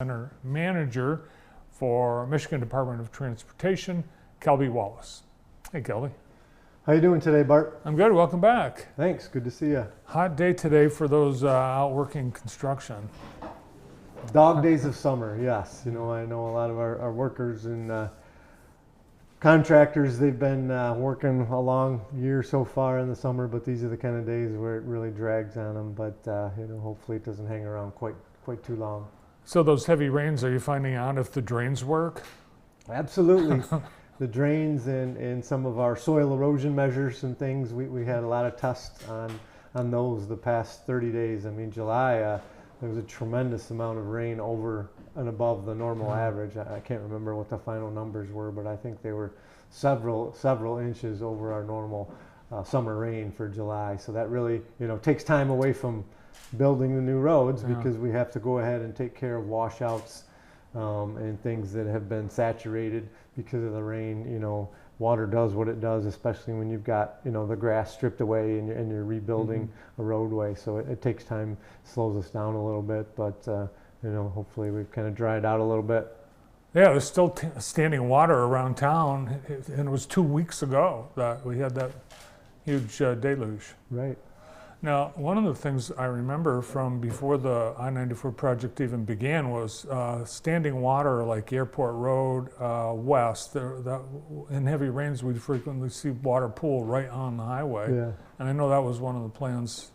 Center Manager for Michigan Department of Transportation, Kelby Wallace. Hey, Kelby. How you doing today, Bart? I'm good. Welcome back. Thanks. Good to see you. Hot day today for those out working construction. Dog days of summer, yes. You know, I know a lot of our workers and contractors, they've been working a long year so far in the summer, but these are the kind of days where it really drags on them. But, you know, hopefully it doesn't hang around quite too long. So those heavy rains, are you finding out if the drains work? Absolutely. The drains and some of our soil erosion measures and things, we had a lot of tests on those the past 30 days. I mean, July, there was a tremendous amount of rain over and above the normal average. I can't remember what the final numbers were, but I think they were several inches over our normal summer rain for July. So that really, you know, takes time away from building the new roads because we have to go ahead and take care of washouts and things that have been saturated because of the rain. You know, water does what it does, especially when you've got, you know, the grass stripped away and you're rebuilding a roadway. So it takes time, slows us down a little bit, but you know, hopefully we've kind of dried out a little bit. Yeah, there's still standing water around town, and it was 2 weeks ago that we had that huge deluge. Right. Now, one of the things I remember from before the I-94 project even began was standing water like Airport Road west. In heavy rains, we'd frequently see water pool right on the highway. Yeah. And I know that was one of the plans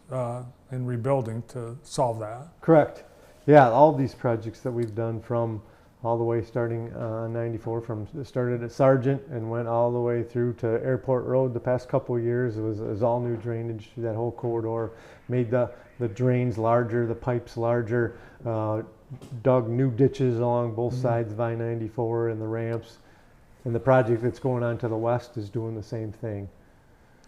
in rebuilding to solve that. Correct. Yeah, all these projects that we've done from all the way starting on 94, started at Sargent and went all the way through to Airport Road the past couple of years. It was all new drainage through that whole corridor, made the drains larger, the pipes larger, dug new ditches along both sides of I-94 and the ramps. And the project that's going on to the west is doing the same thing.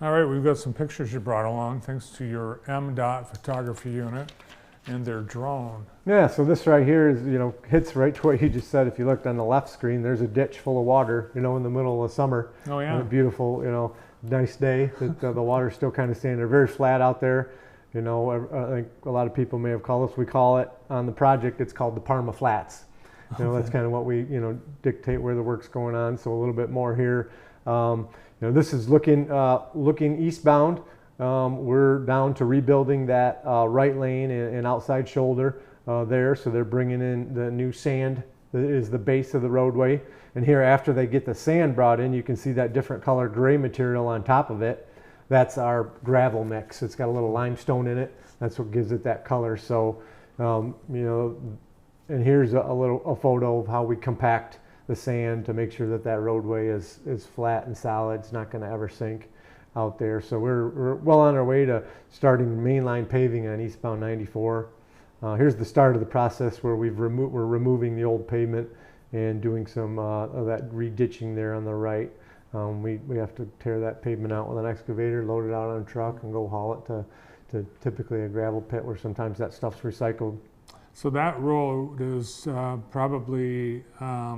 All right, we've got some pictures you brought along thanks to your MDOT photography unit and their drone. Yeah, so this right here is, you know, hits right to what you just said. If you looked on the left screen, there's a ditch full of water, you know, in the middle of summer. Oh yeah. A beautiful, you know, nice day. The water's still kind of standing there, very flat out there. You know, I think a lot of people may have called us. We call it on the project, it's called the Parma Flats. You know, that's kind of what we, you know, dictate where the work's going on. So a little bit more here. You know, this is looking eastbound. We're down to rebuilding that right lane and outside shoulder there. So they're bringing in the new sand that is the base of the roadway. And here, after they get the sand brought in, you can see that different color gray material on top of it. That's our gravel mix. It's got a little limestone in it. That's what gives it that color. So, you know, and here's a photo of how we compact the sand to make sure that that roadway is flat and solid. It's not going to ever sink out there. So we're well on our way to starting mainline paving on eastbound 94. Here's the start of the process where we're removing the old pavement and doing some of that re-ditching there on the right. We have to tear that pavement out with an excavator, load it out on a truck, and go haul it to typically a gravel pit where sometimes that stuff's recycled. So that road is probably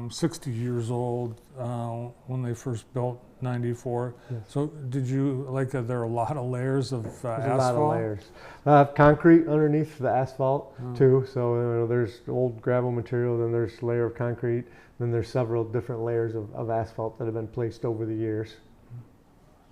60 years old when they first built 94. Yes. So did you, like, there are a lot of layers of asphalt? There's a lot of layers. Concrete underneath the asphalt too. So you know, there's old gravel material, then there's a layer of concrete, then there's several different layers of asphalt that have been placed over the years.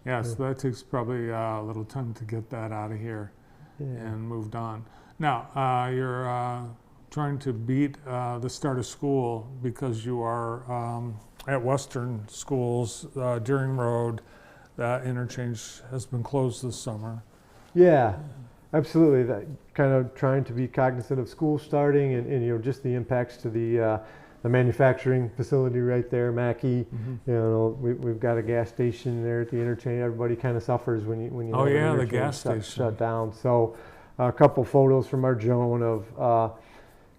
Yeah, so that takes probably a little time to get that out of here and moved on. Now, you're trying to beat the start of school because you are at Western schools, Deering Road. That interchange has been closed this summer. Yeah, absolutely. That kind of trying to be cognizant of school starting and you know, just the impacts to the manufacturing facility right there, Mackey. You know, we've got a gas station there at the interchange. Everybody kind of suffers when you oh yeah, the gas station shut down. So a couple photos from our drone of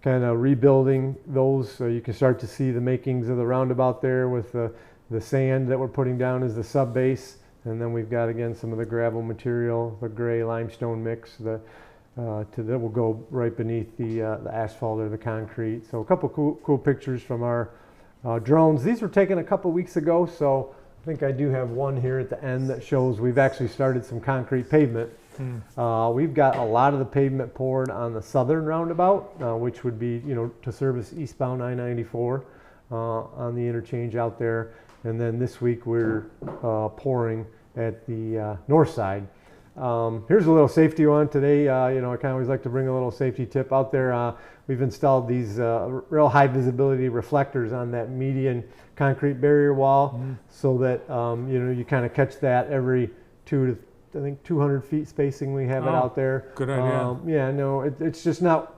kind of rebuilding those, so you can start to see the makings of the roundabout there with the sand that we're putting down as the sub base, and then we've got again some of the gravel material, the gray limestone mix, that will go right beneath the asphalt or the concrete. So a couple cool pictures from our drones. These were taken a couple weeks ago, so I think I do have one here at the end that shows we've actually started some concrete pavement We've got a lot of the pavement poured on the southern roundabout, which would be, to service eastbound I-94 on the interchange out there. And then this week we're pouring at the north side. Here's a little safety one today. I kind of always like to bring a little safety tip out there. We've installed these real high visibility reflectors on that median concrete barrier wall, so that you kind of catch that every 200 feet spacing. We have it out there. Good idea. Yeah, no, it's just not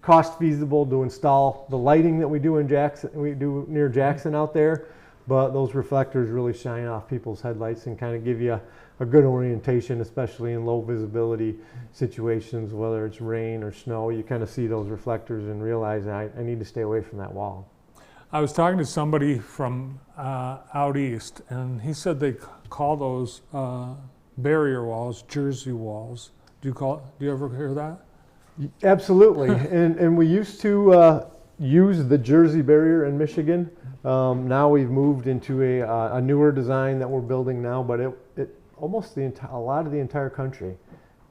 cost feasible to install the lighting that we do in Jackson. We do near Jackson out there, but those reflectors really shine off people's headlights and kind of give you a good orientation, especially in low visibility situations, whether it's rain or snow. You kind of see those reflectors and realize I need to stay away from that wall. I was talking to somebody from out east, and he said they call those barrier walls Jersey walls. Do you ever hear that? Absolutely. and we used to use the Jersey barrier in Michigan. Now we've moved into a newer design that we're building now, but it almost a lot of the entire country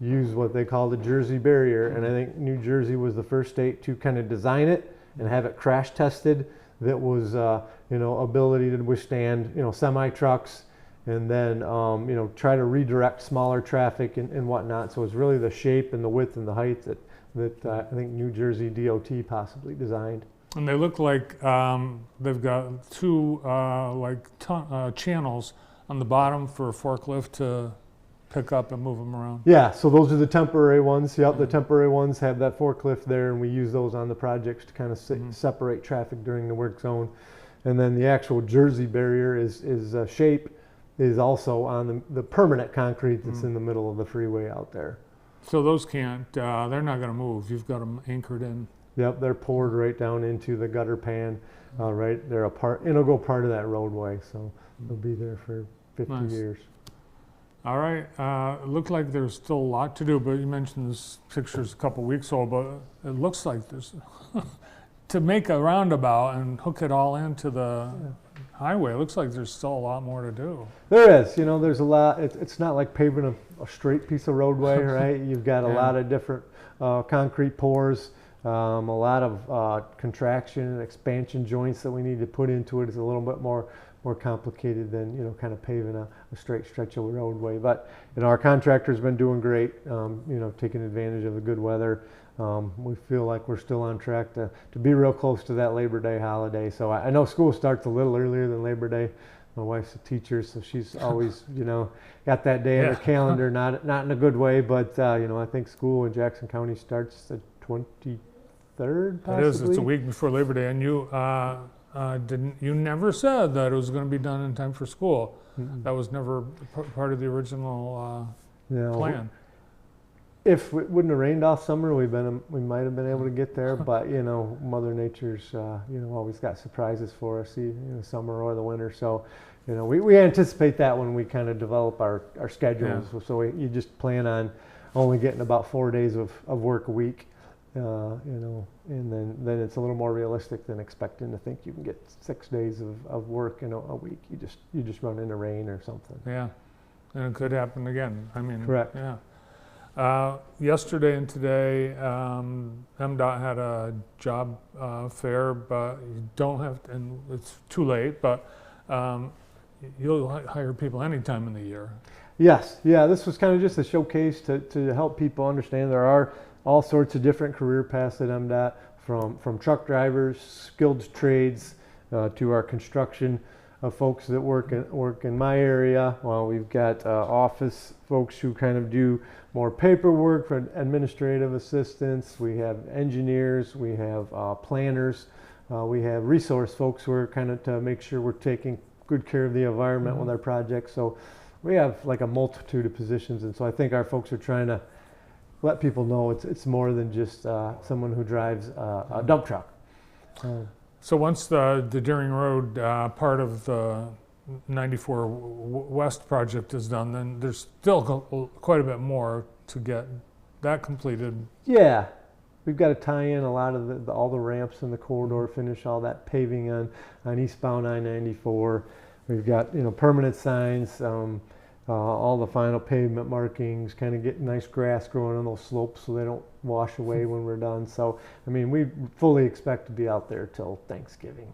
use what they call the Jersey barrier, and I think New Jersey was the first state to kind of design it and have it crash tested. That was ability to withstand semi trucks, and then try to redirect smaller traffic and whatnot. So it's really the shape and the width and the height that I think New Jersey DOT possibly designed. And they look like they've got two channels on the bottom for a forklift to pick up and move them around. Yeah, so those are the temporary ones. Yep, the temporary ones have that forklift there, and we use those on the projects to kind of separate traffic during the work zone. And then the actual Jersey barrier is shape is also on the permanent concrete that's in the middle of the freeway out there. So those can't, they're not going to move. You've got them anchored in. Yep, they're poured right down into the gutter pan, right? They're integral part of that roadway, so they'll be there for 50 years. All right, it looked like there's still a lot to do, but you mentioned this picture's a couple weeks old, but it looks like there's, to make a roundabout and hook it all into the highway, it looks like there's still a lot more to do. There is, there's a lot. It's not like paving a straight piece of roadway, right? You've got a lot of different concrete pours, a lot of contraction and expansion joints that we need to put into it. It's a little bit more complicated than kind of paving a straight stretch of roadway. But our contractor's been doing great, taking advantage of the good weather. We feel like we're still on track to be real close to that Labor Day holiday. So I know school starts a little earlier than Labor Day. My wife's a teacher, so she's always got that day in her calendar, not in a good way, but I think school in Jackson County starts the 23rd possibly. It is. It's a week before Labor Day, and you never said that it was going to be done in time for school. That was never part of the original plan. If it wouldn't have rained all summer, we might have been able to get there. But Mother Nature's always got surprises for us, in the summer or the winter. So we anticipate that when we kind of develop our schedules. Yeah. So you just plan on only getting about 4 days of work a week. And then it's a little more realistic than expecting to think you can get 6 days of work in a week. You just run into rain or something. Yeah, and it could happen again. I mean, correct. Yeah. Yesterday and today, MDOT had a job fair, but you don't have to, and it's too late. But you'll hire people any time in the year. Yes. Yeah. This was kind of just a showcase to help people understand there are all sorts of different career paths at MDOT, from truck drivers, skilled trades, to our construction folks that work in my area. Well, we've got office folks who kind of do more paperwork for administrative assistants. We have engineers, we have planners, we have resource folks who are kind of to make sure we're taking good care of the environment with our projects. So we have like a multitude of positions, and so I think our folks are trying to let people know it's more than just someone who drives a dump truck. So once the Deering Road part of the 94 West project is done, then there's still quite a bit more to get that completed. Yeah, we've got to tie in a lot of all the ramps in the corridor, finish all that paving on eastbound I-94. We've got permanent signs. all the final pavement markings, kind of get nice grass growing on those slopes so they don't wash away when we're done. So, I mean, we fully expect to be out there till Thanksgiving.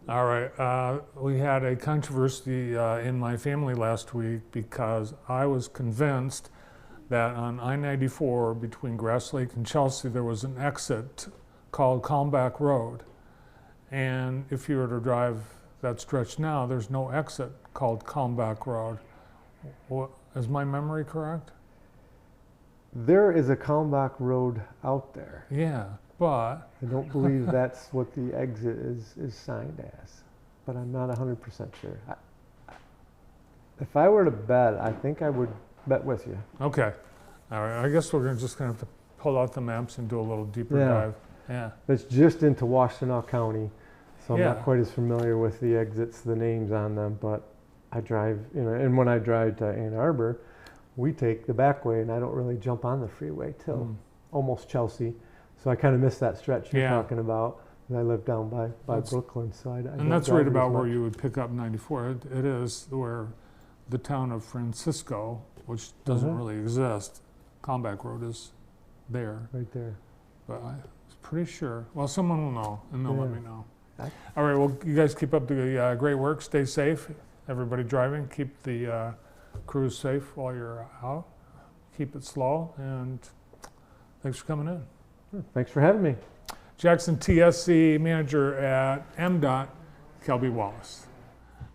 All right. We had a controversy in my family last week because I was convinced that on I-94 between Grass Lake and Chelsea there was an exit called Calmback Road. And if you were to drive that stretch now, there's no exit called Calmback Road. Is my memory correct? There is a Calmback Road out there. Yeah, but I don't believe that's what the exit is signed as, but I'm not 100% sure. If I were to bet, I think I would bet with you. okay. All right. I guess we're just going to have to pull out the maps and do a little deeper dive. Yeah. It's just into Washtenaw County, so I'm Yeah. not quite as familiar with the exits, the names on them, but I drive, and when I drive to Ann Arbor, we take the back way, and I don't really jump on the freeway till almost Chelsea. So I kind of miss that stretch you're talking about. And I live down by Brooklyn, so I And that's right about where you would pick up 94. It is where the town of Francisco, which doesn't really exist, Calmback Road is there. Right there. But I was pretty sure. Well, someone will know, and they'll let me know. Okay. All right. Well, you guys keep up the great work. Stay safe. Everybody driving, keep the crews safe while you're out. Keep it slow, and thanks for coming in. Thanks for having me. Jackson TSC manager at MDOT, Kelby Wallace.